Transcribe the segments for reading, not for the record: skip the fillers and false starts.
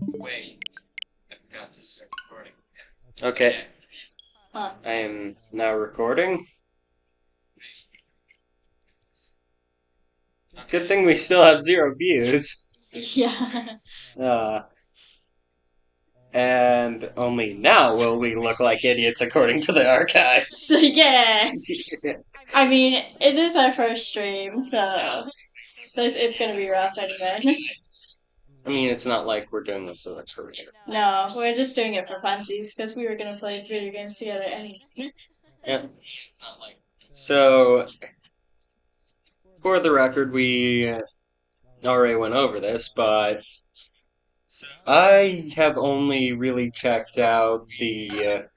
Wait, I forgot to start recording. Okay, Huh. I am now recording. Good thing we still have 0 views. Yeah. Uh, and only now will we look like idiots according to the archive. So yeah. I mean, it is our first stream, so it's gonna be rough anyway. I mean, it's not like we're doing this as a career. No, we're just doing it for funsies because we were gonna play video games together anyway. Yeah. So, for the record, we already went over this, but I have only really checked out the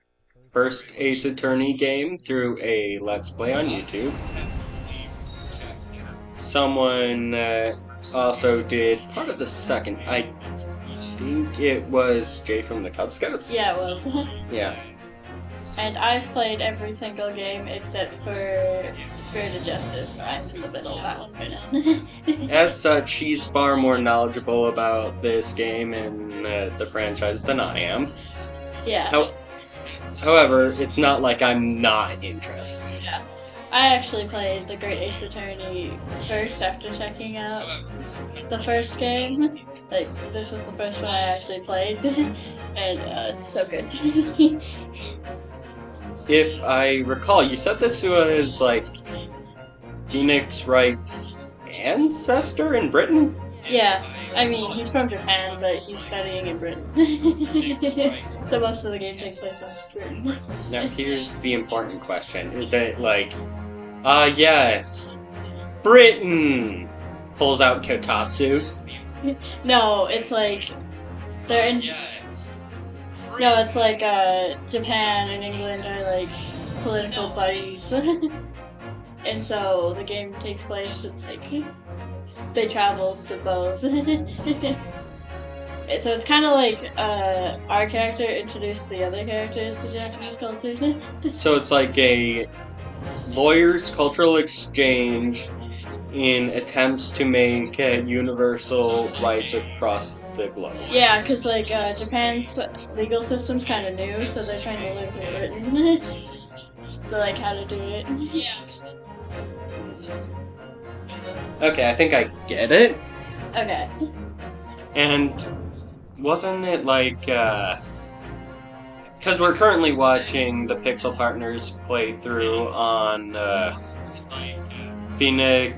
first Ace Attorney game through a Let's Play on YouTube. Someone also did part of the second. I think it was Jay from the Cub Scouts. Yeah, it was. Yeah. And I've played every single game except for Spirit of Justice. I'm in the middle of that one right now. As such, he's far more knowledgeable about this game and the franchise than I am. Yeah. However, it's not like I'm not interested. Yeah. I actually played The Great Ace Attorney first after checking out the first game. Like, this was the first one I actually played, and it's so good. If I recall, you said this was like Phoenix Wright's ancestor in Britain? Yeah, I mean, he's from Japan, but he's studying in Britain. So most of the game takes place in Britain. Now, here's the important question. Is it like, yes, Britain pulls out Kotatsu? No, it's like, they're in... No, it's like, Japan and England are like political buddies. And so the game takes place, it's like, they travel to both. So it's kind of like our character introduced the other characters to Japanese culture. So it's like a lawyer's cultural exchange in attempts to make universal rights across the globe. Yeah, because like Japan's legal system's kind of new, so they're trying to learn from Britain. To like how to do it. Yeah. Okay, I think I get it. Okay. And wasn't it like, because we're currently watching the Pixel Partners playthrough on Phoenix,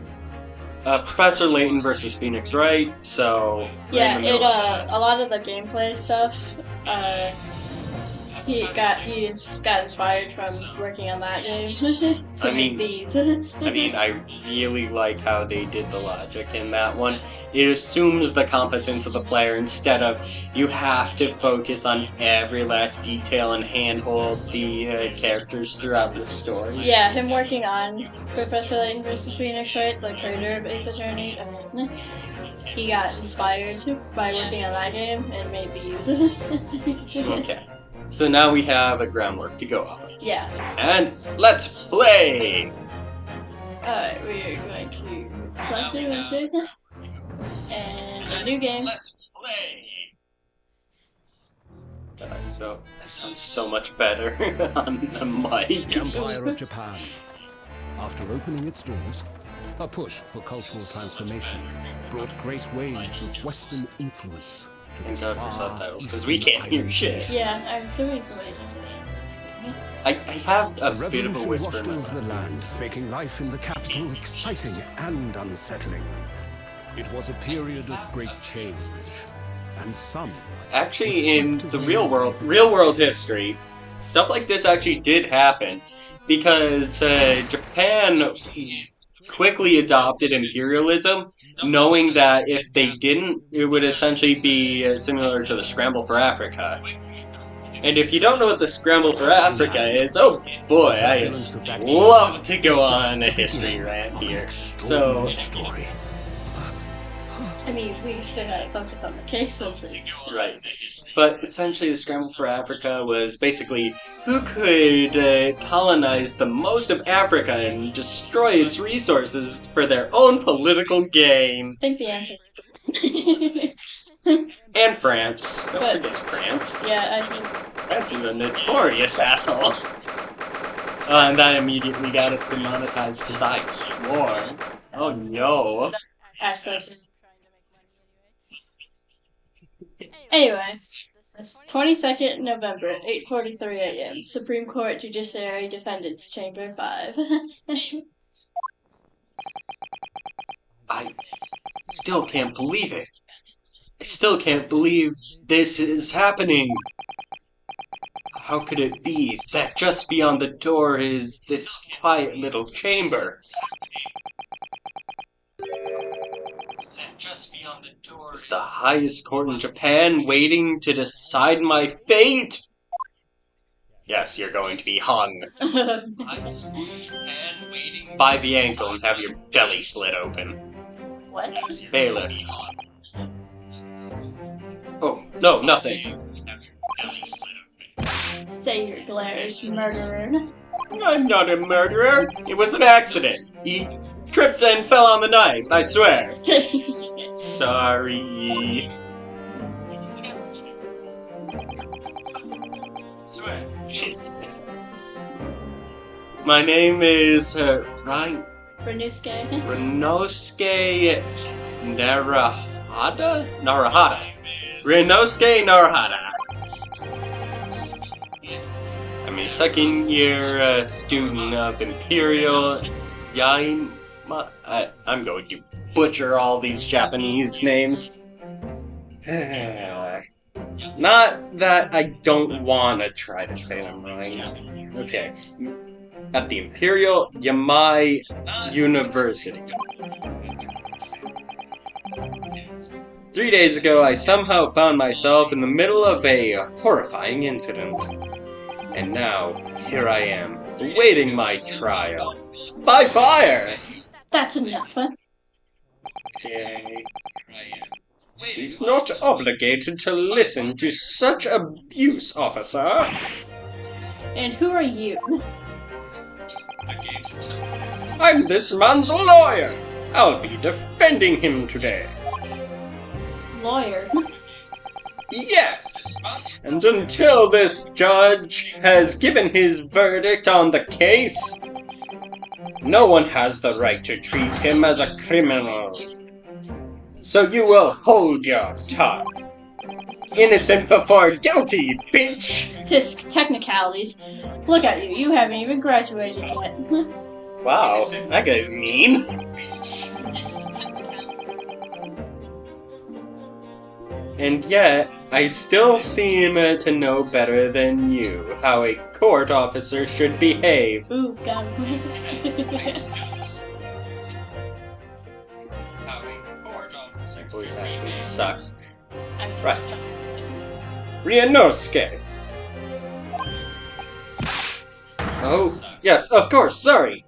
Professor Layton versus Phoenix Wright, so... Yeah, a lot of the gameplay stuff, he got inspired from working on that game to make these. I mean, I really like how they did the logic in that one. It assumes the competence of the player instead of you have to focus on every last detail and handhold the characters throughout the story. Yeah, him working on Professor Layton vs. Phoenix Wright, the creator of Ace Attorney, he got inspired by working on that game and made these. Okay. So now we have a groundwork to go off of. Yeah. And let's play! Alright, we're going to select it and a new game. Let's play! That sounds so much better on the mic. The Empire of Japan. After opening its doors, a push for cultural transformation brought great waves of Western influence to this Not for far subtitles, because eastern we can't hear island shit. nation. Yeah, I'm assuming somebody's... I have a The bit of a revolution whisper washed in my over the mouth. land, making life in the capital exciting and unsettling. It was a period of great change, and some Actually, in the real world history, stuff like this actually did happen. Because Japan quickly adopted imperialism, knowing that if they didn't, it would essentially be similar to the Scramble for Africa. And if you don't know what the Scramble for Africa is, oh boy, I love to go on a history rant here. So, story. I mean, we still gotta focus on the case since it's... right. But essentially, the Scramble for Africa was basically who could colonize the most of Africa and destroy its resources for their own political gain. I think the answer... And France. Don't But- forget France. Yeah, I think. France is a notorious asshole. And that immediately got us demonetized because I swore. Oh no. Access. Anyway, it's 22nd November, 8:43 a.m. Supreme Court Judiciary Defendants Chamber 5. I still can't believe it. I still can't believe this is happening. How could it be that just beyond the door is this quiet little chamber? Is the highest court in Japan waiting to decide my fate? Yes, you're going to be hung by the ankle and have your belly slit open. What? Bailiff. Oh, no, nothing. Say your glares, murderer. I'm not a murderer. It was an accident. He tripped and fell on the knife, I swear. Sorry. Swear. My name is Ryan Renuske. Renosuke Narahata? Renosuke Narahata. I'm a second year student of Imperial Yain. I'm going to butcher all these Japanese names. Not that I don't want to try to say them right. Okay. At the Imperial Yamai University. 3 days ago, I somehow found myself in the middle of a horrifying incident. And now, here I am, awaiting my trial. By fire! That's enough. Okay. He's not obligated to listen to such abuse, officer. And who are you? I'm this man's lawyer. I'll be defending him today. Lawyer. Yes! And until this judge has given his verdict on the case, no one has the right to treat him as a criminal. So you will hold your tongue. Innocent before guilty, bitch! Tisk technicalities. Look at you, you haven't even graduated yet. Wow, that guy's mean. And yet, I still seem to know better than you how a court officer should behave. Ooh, got him. Voice acting sucks. I'm Right. Ryunosuke. Oh, yes, of course, sorry.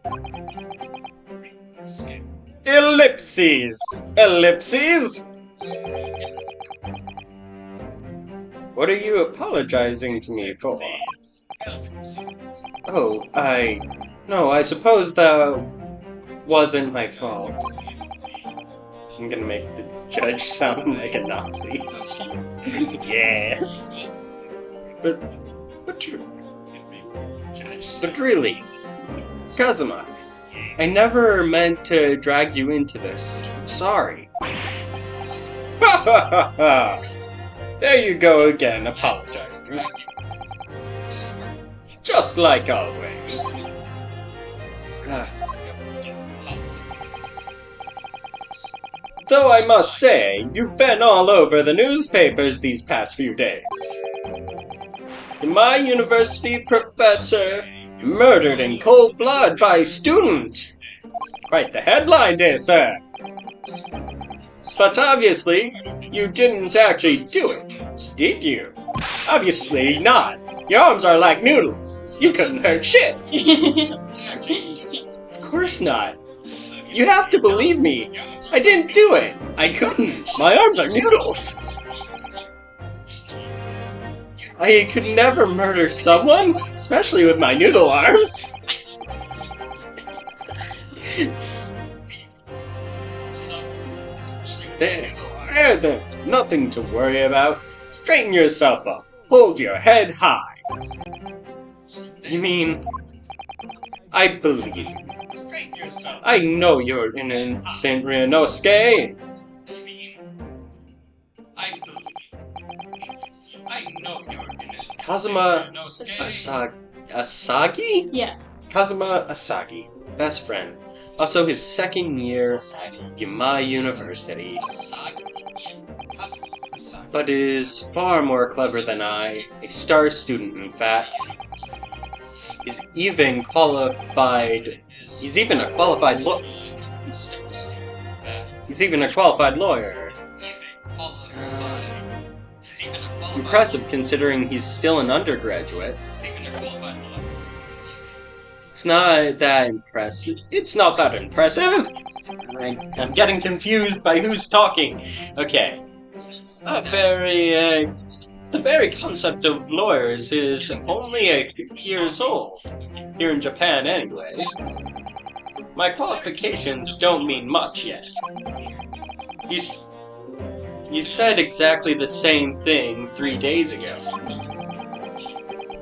Ellipses! Ellipses! What are you apologizing to me for? Oh, No, I suppose that wasn't my fault. I'm gonna make the judge sound like a Nazi. Yes! But really, Kazuma, I never meant to drag you into this. Sorry. Ha ha ha ha! There you go again, apologizing. Just like always. Though I must say, you've been all over the newspapers these past few days. My university professor murdered in cold blood by student. Quite the headline, dear sir. But obviously, you didn't actually do it, did you? Obviously not. Your arms are like noodles. You couldn't hurt shit. Of course not. You have to believe me. I didn't do it. I couldn't. My arms are noodles. I could never murder someone, especially with my noodle arms. There's a Nothing to worry about. Straighten yourself up. Hold your head high. You mean... I believe you. Straighten yourself. I know you're innocent, Ryunosuke. I believe. I know you're in it. Kazuma No Asagi? Yeah. Kazuma Asagi. Best friend. Also his second year at Yamai University. But is far more clever than I. A star student, in fact. He's even a qualified lawyer. Impressive considering he's still an undergraduate. It's not that impressive. I'm getting confused by who's talking. Okay. The very concept of lawyers is only a few years old. Here in Japan, anyway. My qualifications don't mean much yet. You said exactly the same thing 3 days ago.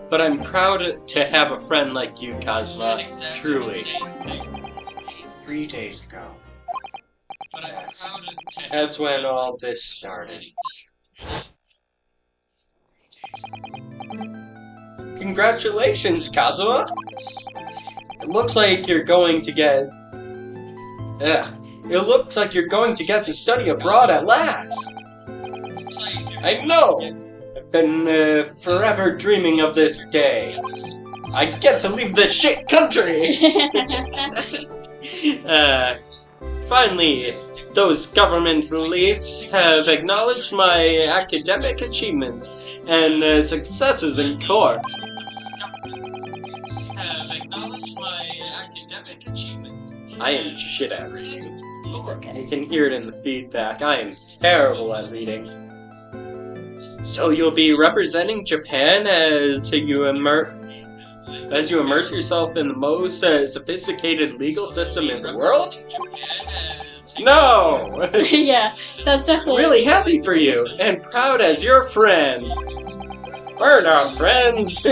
But I'm proud to have a friend like you, Kazuma. Truly. 3 days ago. That's when all this started. Congratulations, Kazuma! It looks like you're going to get... It looks like you're going to get to study abroad at last! I know! I've been forever dreaming of this day. I get to leave this shit country! Finally, those government elites have acknowledged my academic achievements and successes in court. I am shit at reading. I can hear it in the feedback. I am terrible at reading. So you'll be representing Japan as you immerse yourself in the most sophisticated legal system in the world? No! Yeah, that's definitely... Really happy for you, and proud as your friend. We're not friends!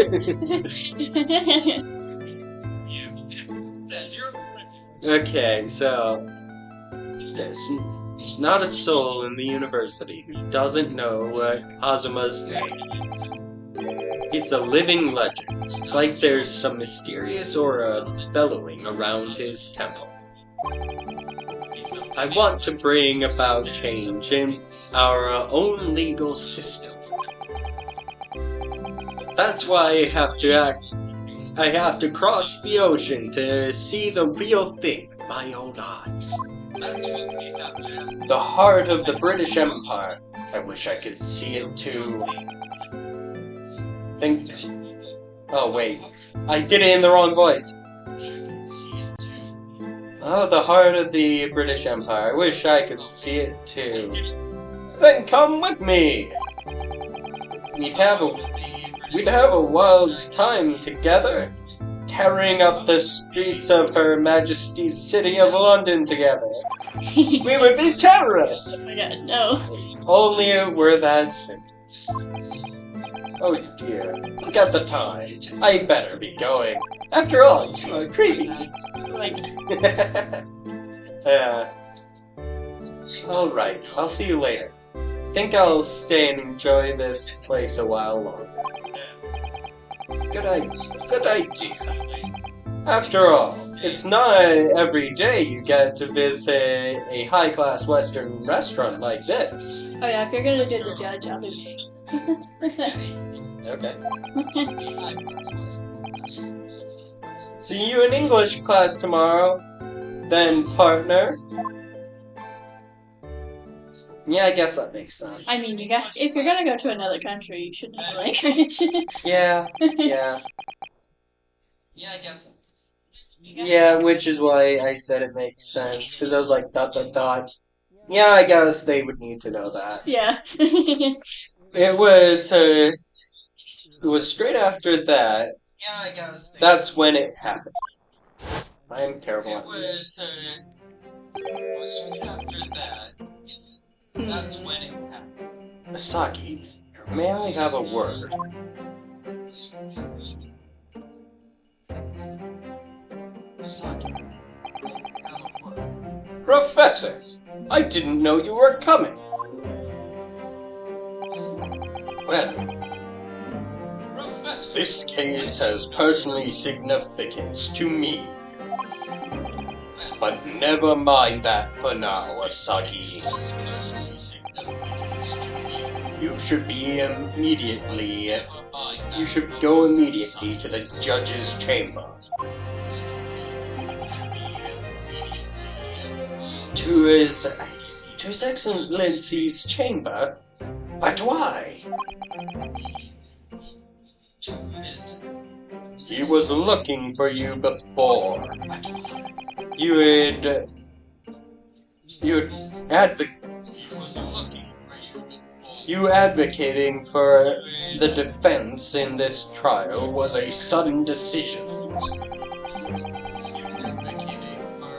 Okay, so... There's not a soul in the university who doesn't know Kazuma's name. He's a living legend. It's like there's some mysterious aura bellowing around his temple. I want to bring about change in our own legal system. That's why I have to cross the ocean to see the real thing with my own eyes. The heart of the British Empire. I wish I could see it too. Oh wait, I did it in the wrong voice. Oh, the heart of the British Empire. I wish I could see it too. Then come with me. We'd have a wild time together, tearing up the streets of Her Majesty's City of London together. We would be terrorists. Oh my god, no. Only we're that simple. Oh dear, look at the time. I better be going. After all, you are creepy. Oh my god. Alright, I'll see you later. Think I'll stay and enjoy this place a while longer. Good idea. After all, it's not every day you get to visit a high-class Western restaurant like this. Oh yeah, if you're gonna do the judge, I'll do Okay. See you in English class tomorrow, then, partner. Yeah, I guess that makes sense. I mean, if you're gonna go to another country, you should know language. Yeah. Yeah, I guess. Yeah, which is why I said it makes sense, because I was like, ... Yeah, I guess they would need to know that. Yeah. It was straight after that. Yeah, I guess. That's when it happened. I am terrible at It was straight after that. That's when it happened. Asagi, may I have a word? Asagi. Professor, I didn't know you were coming. Well, Professor, this case has personal significance to me. But never mind that for now, Asagi. You should be immediately. You should go immediately to the judge's chamber. To his Excellency's chamber? But why? He was looking for you before. You'd You advocating for the defense in this trial was a sudden decision.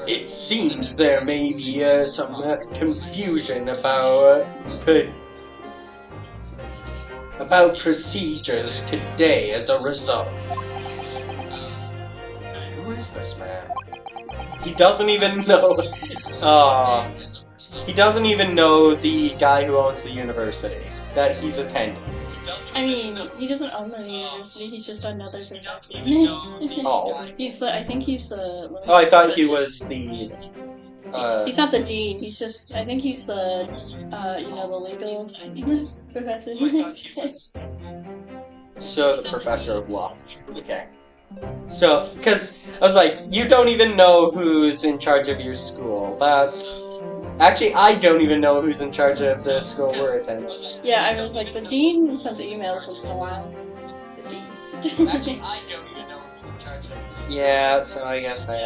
It seems there may be some confusion about procedures today as a result. Who is this man? He doesn't even know. He doesn't even know the guy who owns the university that he's attending. I mean, he doesn't own the university, he's just another professor. Oh. I think he's the... Oh, I thought he was the... he's not the dean, he's just... I think he's the, the legal professor. So, the professor of law. Okay. So, because I was like, you don't even know who's in charge of your school. That's... Actually, I don't even know who's in charge of the school we're attending. Yeah, I was like, the dean sends emails once in a while. Actually, I don't even know who's in charge of this. Yeah, so I guess I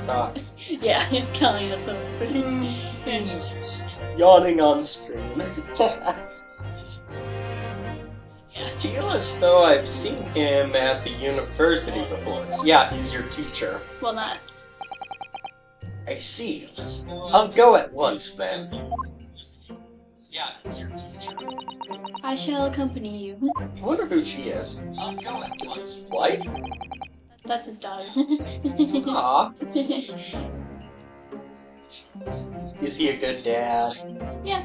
am. Yeah, telling it so. Yawning on screen. Feel as though I've seen him at the university before. Yeah, he's your teacher. Well, not. I see. I'll go at once then. Yeah, it's your teacher. I shall accompany you. I wonder who she is. I'll go at once. Wife? That's his daughter. Aw. Is he a good dad? Yeah.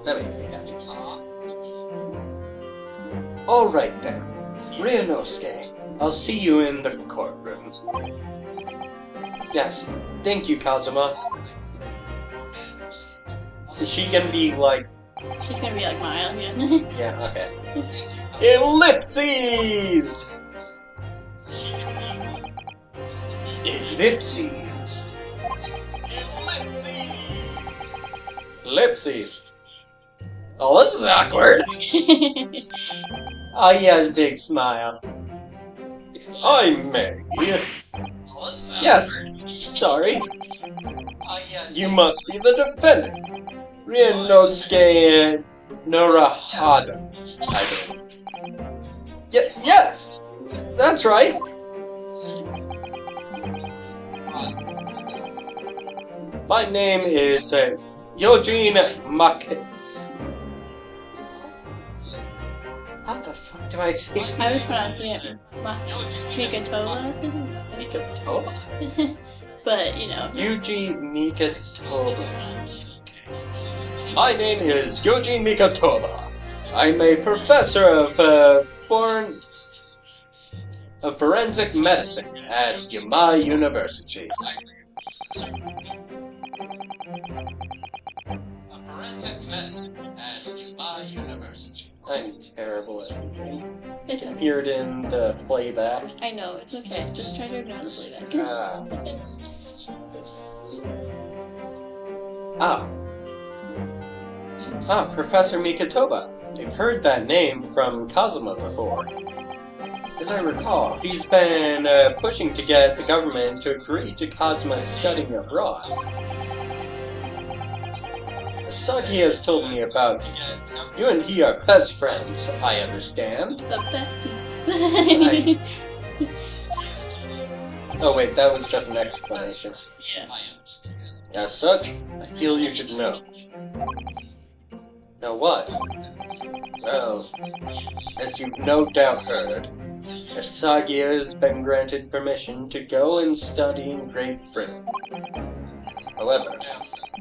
That makes me happy. Alright then. Ryunosuke, I'll see you in the courtroom. Yes, thank you, Kazuma. Is she gonna be like... She's gonna be like Maya, yeah. Yeah, okay. Ellipses! Ellipses! Ellipses! Ellipses! Oh, this is awkward! Oh, he has a big smile. I'm Meg. Yes, sorry. You must be the defendant. Ryunosuke Norahada. I believe. Yes! That's right! My name is Yojin Make. How the fuck do I say I was pronouncing it Mikatola. Mikatoba? But, Yuji Mikatoba. My name is Yuji Mikatoba. I'm a professor of forensic medicine at Yamai University. Forensic medicine at Yamai University. I'm terrible at reading. It's okay. Appeared in the playback. I know, it's okay. Just try to ignore the playback. Professor Mikatoba. I've heard that name from Kazuma before. As I recall, he's been pushing to get the government to agree to Kazuma studying abroad. Asagi has told me about you. You and he are best friends, I understand. The besties. Oh wait, that was just an explanation. Yeah. As such, I feel you should know. Now what? Well, as you've no doubt heard, Asagi has been granted permission to go and study in Great Britain. However,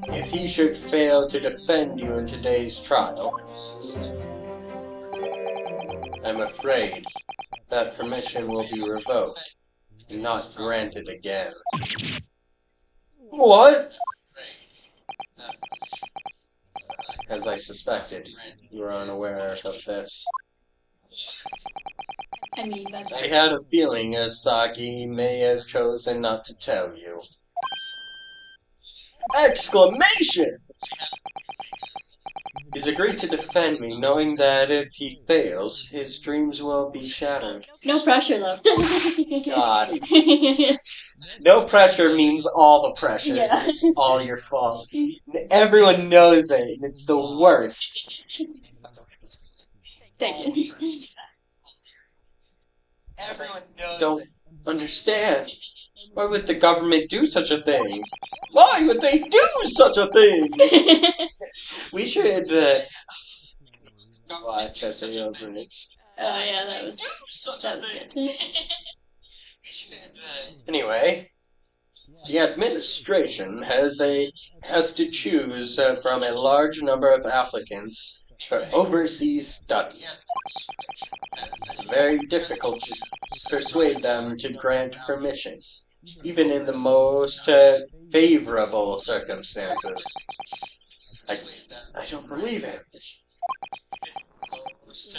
if he should fail to defend you in today's trial, I'm afraid that permission will be revoked and not granted again. What? As I suspected, you are unaware of this. I mean, that's I had a feeling Asagi may have chosen not to tell you. Exclamation! He's agreed to defend me, knowing that if he fails, his dreams will be shattered. no pressure though. God. No pressure means all the pressure. Yeah. It's all your fault. Everyone knows it, and it's the worst. Thank you. Everyone knows Don't it. understand. Why would the government do such a thing? Why would they do such a thing? We should watch SAO Bridge. Oh yeah, that was good. Anyway, the administration has to choose from a large number of applicants for overseas study. It's very difficult to persuade them to grant permission, even in the most favorable circumstances. I don't believe it.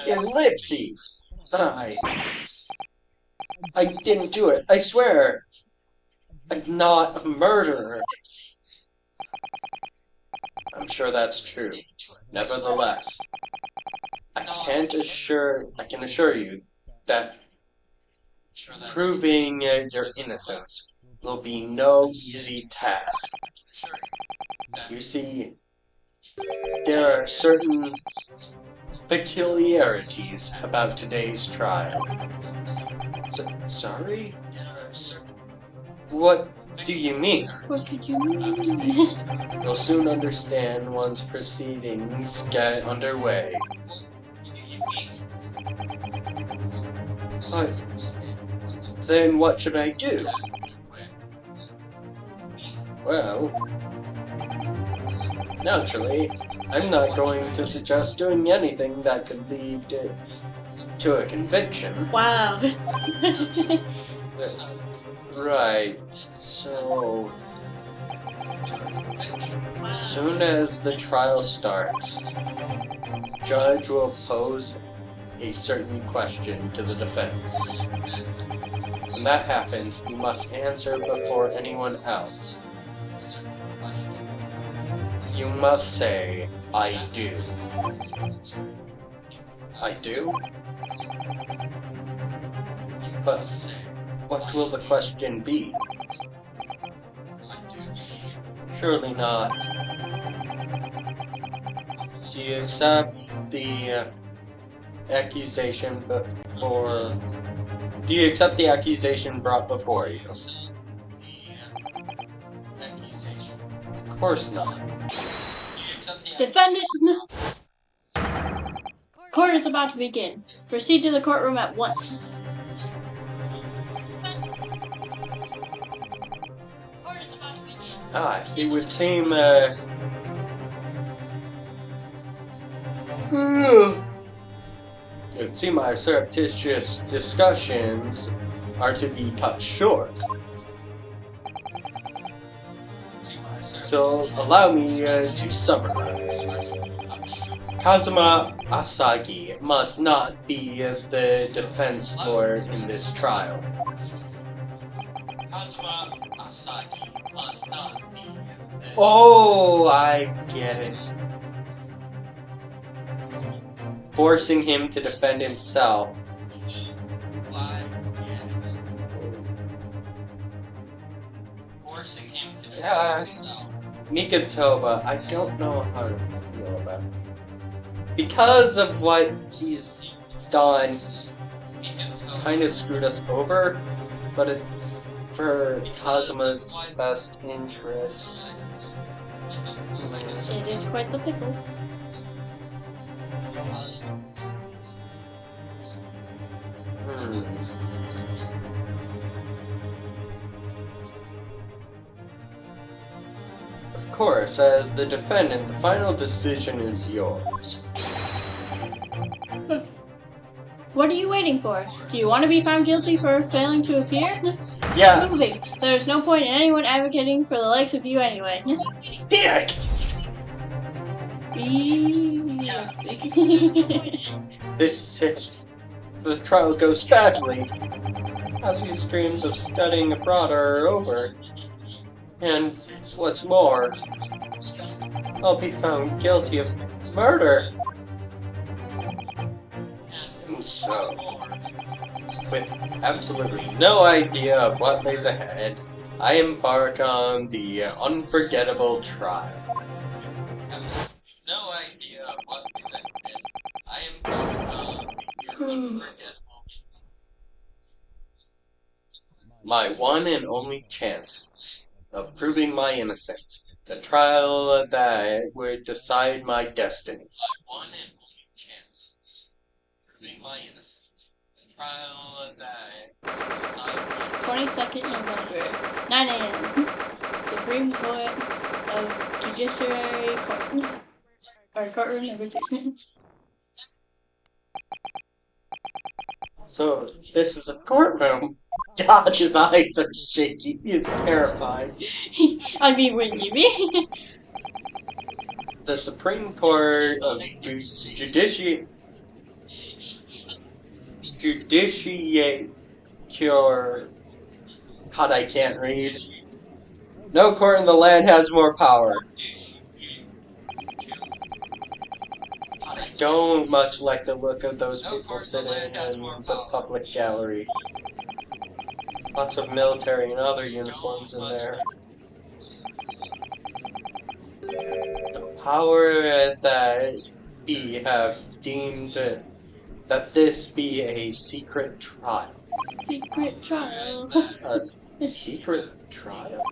Ellipses! But I didn't do it, I swear. I'm not a murderer. I'm sure that's true. Nevertheless, I can assure you that proving your innocence will be no easy task. You see, there are certain peculiarities about today's trial. Sorry? What do you mean? What could you mean? You'll soon understand once proceedings get underway. But then what should I do? Well, naturally, I'm not going to suggest doing anything that could lead to a conviction. Wow. Right, so as soon as the trial starts, the judge will pose a certain question to the defense. When that happens, you must answer before anyone else. You must say, I do. I do? But what will the question be? Surely not. Do you accept the accusation before... Do you accept the accusation brought before you? Of course not. Defendant, no. Court is about to begin. Proceed to the courtroom at once. It would seem, it would seem our surreptitious discussions are to be cut short. So, allow me to summarize. Kazuma Asagi must not be the defense lawyer in this trial. Kazuma Asagi must not be. Oh, I get it. Forcing him to defend himself. Forcing him to defend himself. Mikotoba, I don't know how to feel about it. Because of what he's done, kind of screwed us over, but it's for Kazuma's best interest. It is quite the pickle. Of course, as the defendant, the final decision is yours. What are you waiting for? Do you want to be found guilty for failing to appear? Yes! Moving. There's no point in anyone advocating for the likes of you anyway. Dick! This is it. The trial goes badly. Ozzy's dreams of studying abroad are over. And what's more, I'll be found guilty of murder. And so, with absolutely no idea of what lays ahead, I embark on the unforgettable trial. Absolutely no idea of what lays ahead. I embark on the unforgettable. My one and only chance of proving my innocence. The trial that would decide my destiny. My one and only chance of proving my innocence. The trial that would decide my 22nd November, 9 a.m. Supreme Court of Judiciary Court. Or courtroom number 2. So, this is a courtroom. God, his eyes are shaky. He is terrified. I mean, wouldn't you be? The Supreme Court of God, I can't read. No court in the land has more power. I don't much like the look of those people sitting in the public gallery. Lots of military and other uniforms in there. The power that we have deemed that this be a secret trial. Secret trial. A secret trial?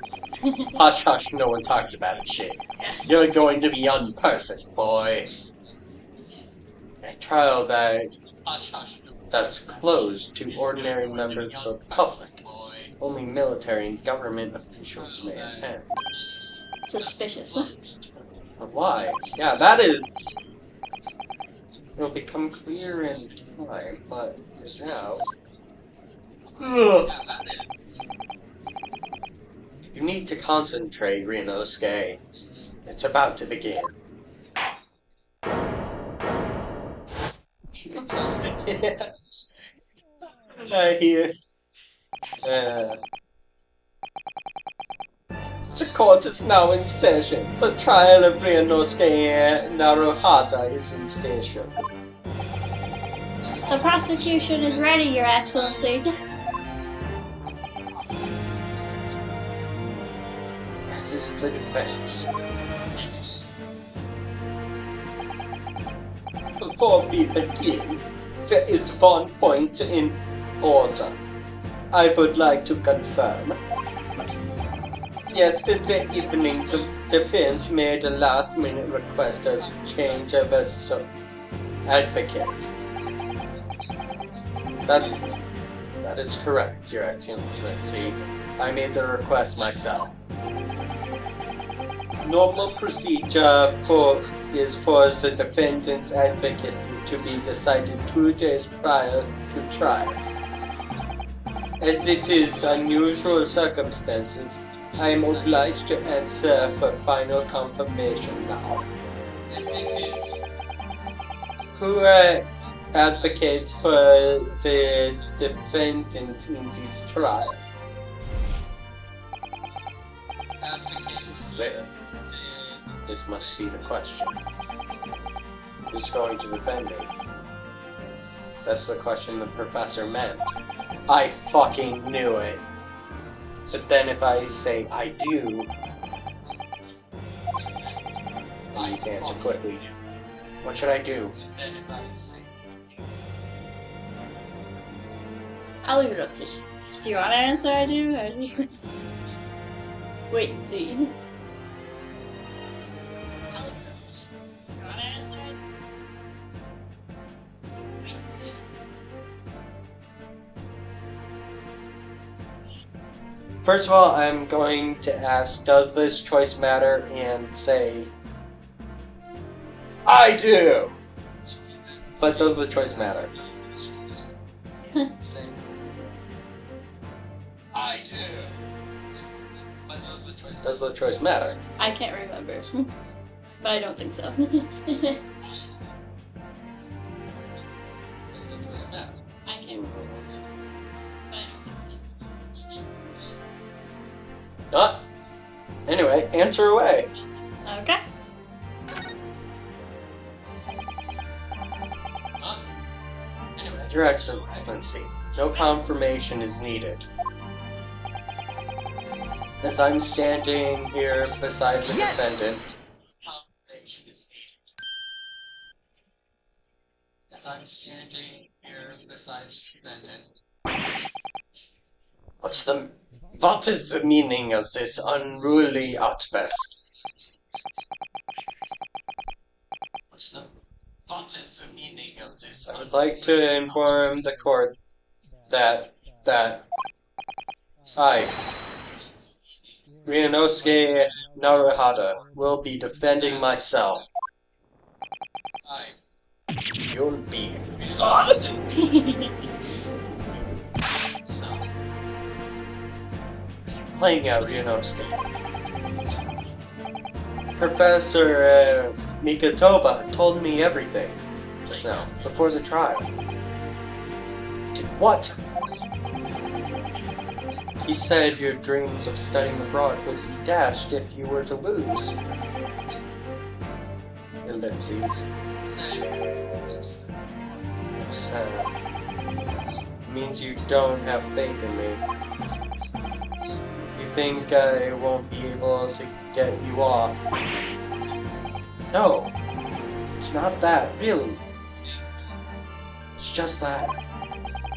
Hush, hush, no one talks about it, shit. You're going to be unpersoned, boy. A trial that's closed to ordinary members of the public. Only military and government officials may attend. Suspicious. But why? Yeah, that is... It'll become clear in time, but for now... Ugh. You need to concentrate, Ryunosuke. It's about to begin. I hear... The court is now in session. The trial of Ryunosuke Naruhata is in session. The prosecution is ready, Your Excellency. As is the defense. Before we begin, there is one point in order. I would like to confirm. Yesterday evening, the defense made a last-minute request of change of advocate. That is correct, Your Excellency. I made the request myself. Normal procedure is for the defendant's advocacy to be decided 2 days prior to trial. As this is unusual circumstances, I am obliged to answer for final confirmation now. Who advocates for the defendant in this trial? This must be the question. Who's going to defend me? That's the question the professor meant. I fucking knew it. But then if I say I do, I need to answer quickly. What should I do? I'll leave it up to you. Do you want to answer I do? Or... Wait and see. First of all, I'm going to ask, does this choice matter? And say, I do! But does the choice matter? I do. But does the choice matter? I can't remember. But I don't think so. Does the choice matter? I can't remember. But I don't think so. Not. Anyway, answer away. Okay. Your Excellency, no confirmation is needed. As I'm standing here beside the defendant, confirmation is needed. As I'm standing here beside the defendant. What is the meaning of this unruly outburst? What is the meaning of this? I would like to inform the court that I, Ryunosuke Naruhata, will be defending myself. You'll be what? So, playing out Ryunosuke. Professor Mikotoba told me everything just now, before the trial. Did what? He said your dreams of studying abroad would be dashed if you were to lose. Ellipses. Means you don't have faith in me. You think I won't be able to get you off? No, it's not that, really. It's just that,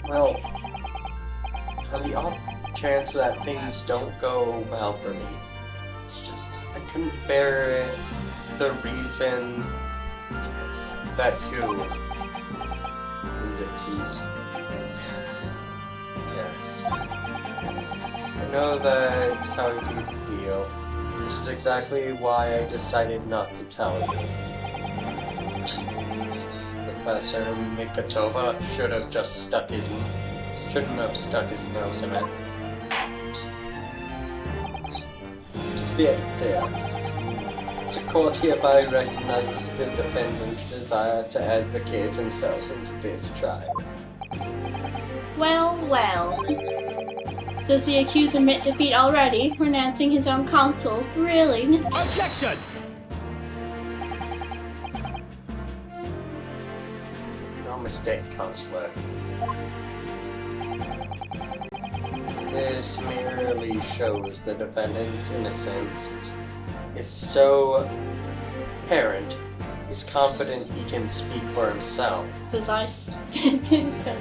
well, on the off chance that things don't go well for me, it's just I couldn't bear the reason that you, ellipses. Yes. I know that's how you feel. This is exactly why I decided not to tell you. Professor Mikotoba shouldn't have stuck his nose in it. Very clear. The court hereby recognizes the defendant's desire to advocate himself into this trial. Well, well. Does the accused admit defeat already, renouncing his own counsel? Really? Objection! No mistake, Counselor. This merely shows the defendant's innocence is so apparent, he's confident he can speak for himself. Does I differ,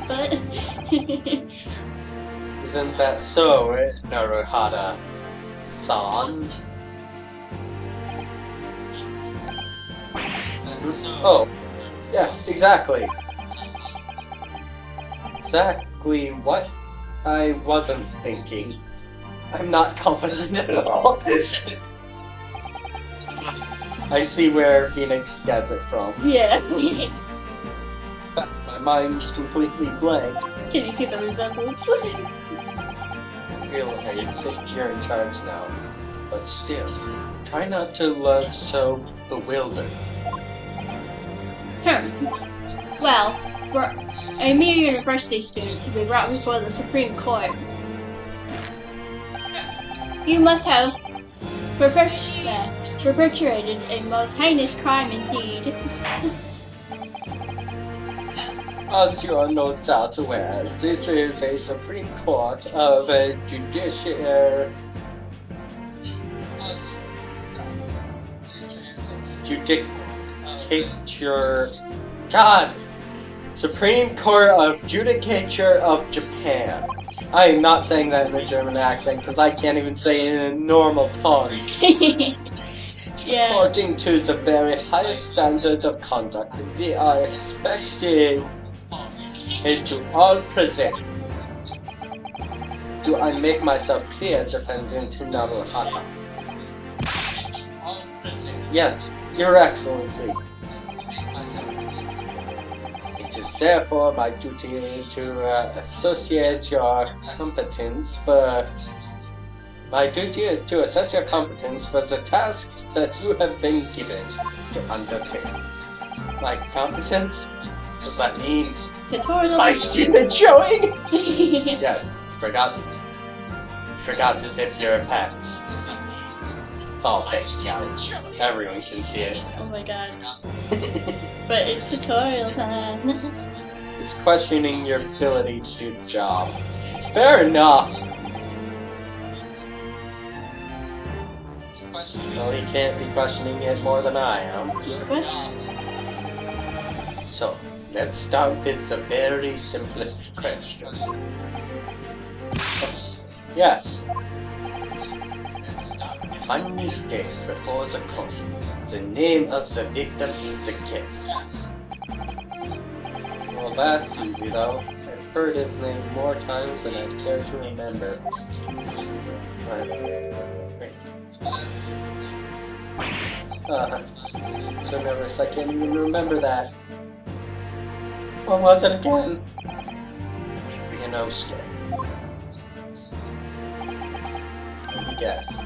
but... Isn't that so, Naruhata-san? Oh, yes, exactly. Exactly what I wasn't thinking. I'm not confident at all. I see where Phoenix gets it from. Yeah. My mind's completely blank. Can you see the resemblance? Realize you're in charge now, but still, try not to look so bewildered. Well, we're a mere university student to be brought before the Supreme Court. You must have perpetrated a most heinous crime indeed. As you are no doubt aware, this is a Supreme Court of Judicature. God! Supreme Court of Judicature of Japan. I am not saying that in a German accent because I can't even say it in a normal tongue. Yeah. According to the very highest standard of conduct, we are expected to all present Do I make myself clear, Defendant Naruhata? Yes, Your Excellency. It is therefore my duty to associate your competence for... My duty to assess your competence for the task that you have been given to undertake. My competence? Does that mean Tutorial. my stupid showing? Yes, you forgot it. You forgot to zip your pants. It's all fake now. Everyone can see it. Oh my god. But it's tutorial time. It's questioning your ability to do the job. Fair enough. Well, he can't be questioning it more than I am. What? So, let's start with the very simplest question. Yes. Finally state before the court the name of the victim in the case. Well, that's easy though. I've heard his name more times than I'd care to remember. So nervous I can't even remember that. What was it again? Ryunosuke. Let me guess.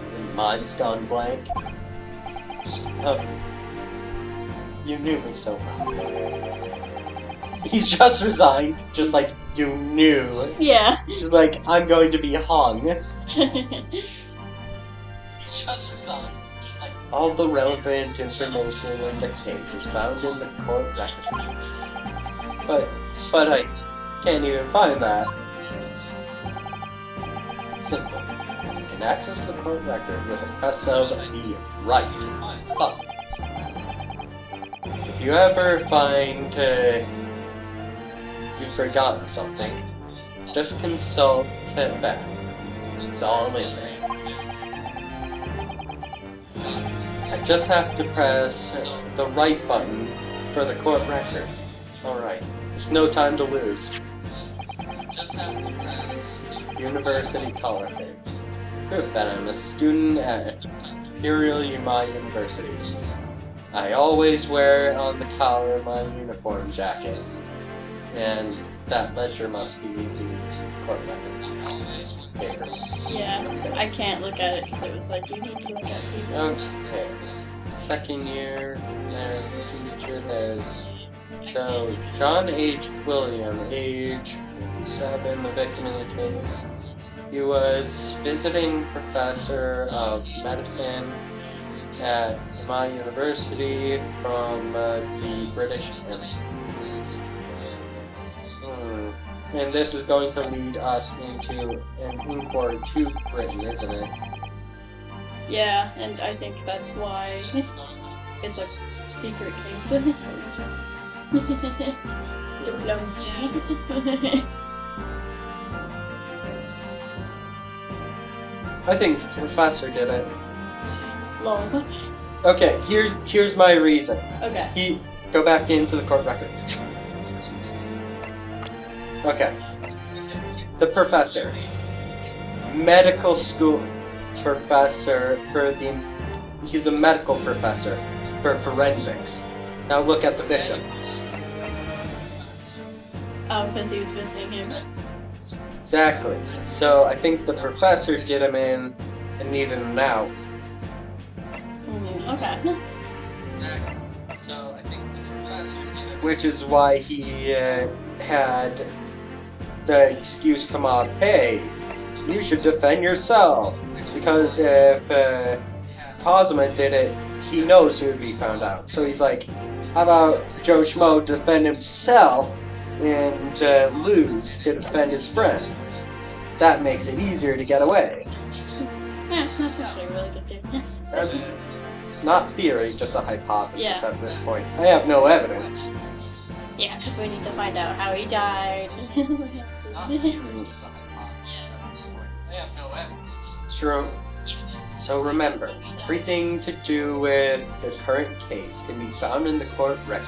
His mind's gone blank? Oh. You knew me so well. He's just resigned, just like you knew. Yeah. Just like, I'm going to be hung. He's just resigned. Just like all the relevant information in the case is found in the court record. But I can't even find that. Simple. You can access the court record with a press of the right button. If you ever find you've forgotten something, just consult it back. It's all in there. I just have to press the right button for the court record. Alright, there's no time to lose. Just have to press University color pin. Proof that I'm a student at Imperial Yumai University. I always wear on the collar my uniform jacket. And that ledger must be the court record. Papers. Yeah. Okay. I can't look at it because it was like, you need to look at people. Okay. Second year, there's the teacher, there's... So, John H. William, age 7, the victim in the case. He was visiting professor of medicine at my university from the British Empire. And this is going to lead us into an inquiry to Britain, isn't it? Yeah, and I think that's why it's a secret case. Diplomacy. I think the professor did it. Lol. Okay, here's my reason. Okay. Go back into the court record. Okay. The professor. Medical school professor he's a medical professor for forensics. Now look at the victim. Oh, because he was visiting him. Exactly. So I think the professor did him in and needed him out. Okay. Exactly. So I think the professor did him. Which is why he had the excuse come up, hey, you should defend yourself. Because if Kazuma did it, he knows he would be found out. So he's like, how about Joe Schmo defend himself and lose to defend his friend? That makes it easier to get away. Yeah, that's actually a really good thing. It's not theory, just a hypothesis Yeah. at this point. I have no evidence. Yeah, because we need to find out how he died. True. So remember, everything to do with the current case can be found in the court record.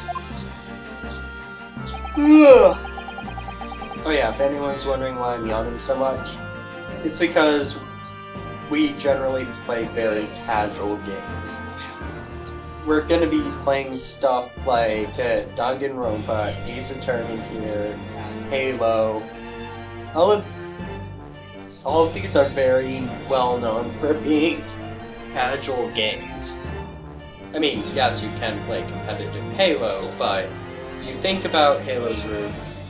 I yeah, if anyone's wondering why I'm yawning so much, it's because we generally play very casual games. We're gonna be playing stuff like Danganronpa, Ace Attorney here, Halo. All of these are very well known for being casual games. I mean, yes, you can play competitive Halo, but you think about Halo's roots,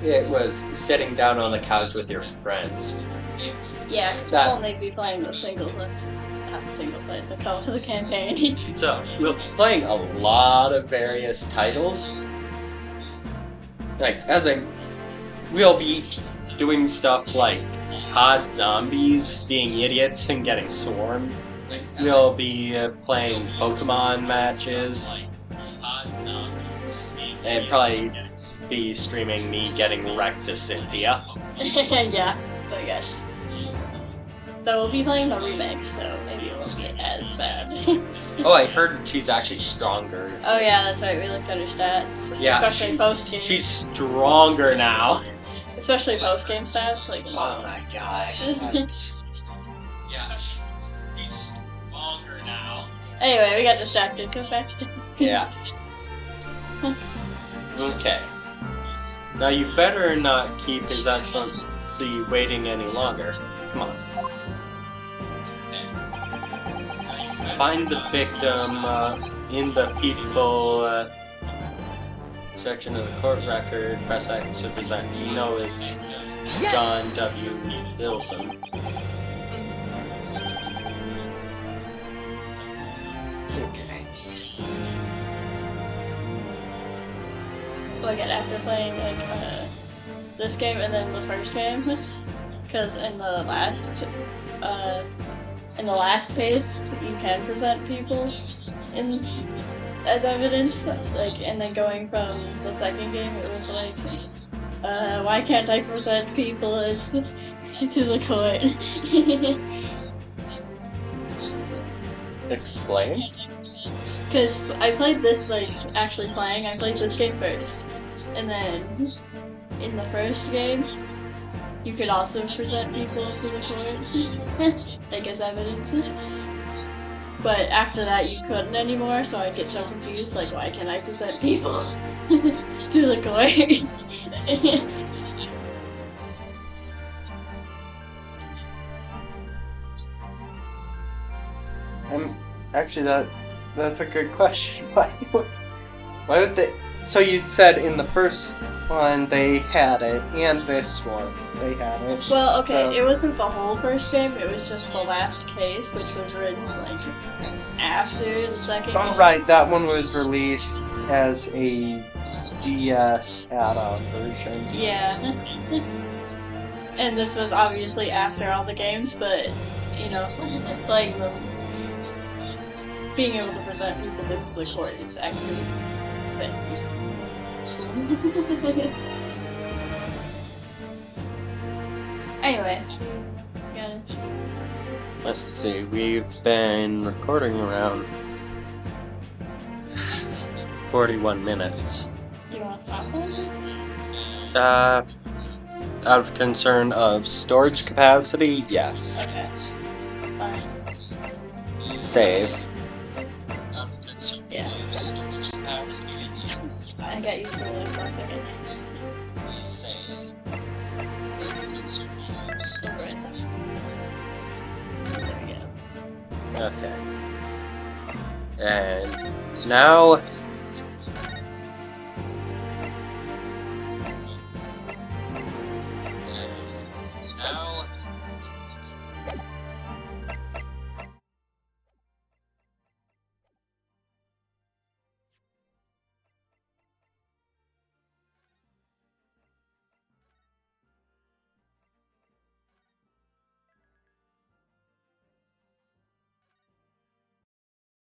it was sitting down on the couch with your friends. Yeah, because That- we'll only be playing the the campaign. So, we're playing a lot of various titles. Like, we'll be doing stuff like hot zombies being idiots and getting swarmed. We'll be playing Pokemon matches. And probably be streaming me getting wrecked to Cynthia. Yeah, so yes. But we'll be playing the remix, so maybe it won't be as bad. Oh, I heard she's actually stronger. Oh yeah, that's right, we looked at her stats. Yeah, Especially post-game. She's stronger now. Especially post-game stats, like... Oh my god. That's... Yeah, she's stronger now. Anyway, we got distracted. Go back to... Yeah. Okay. Now you better not keep His Excellency waiting any longer. Come on. Find the victim in the people section of the court record. Press X to present. You know it's John W. Wilson. Okay. Like after playing this game and then the first game, because in the last phase you can present people as evidence, like, and then going from the second game it was like, why can't I present people as to the court? Explain? Because I played this, like, actually playing, I played this game first. And then, in the first game, you could also present people to the court, like, as evidence. But after that, you couldn't anymore, so I'd get so confused, like, why can't I present people to the court? Actually, that's a good question. Why would they? So you said in the first one they had it, and this one they had it. Well, okay, So- it wasn't the whole first game, it was just the last case, which was written, like, after the second Oh, game. right, that one was released as a DS add-on version. Yeah. And this was obviously after all the games, but, you know, like, being able to present people to the court is actually better. Anyway. Got it. Let's see, we've been recording around 41 minutes. Do you want to stop then? Out of concern of storage capacity, yes. Okay. Fine. Save. Yeah. I got used to it for a second. Right there we go. Okay. And now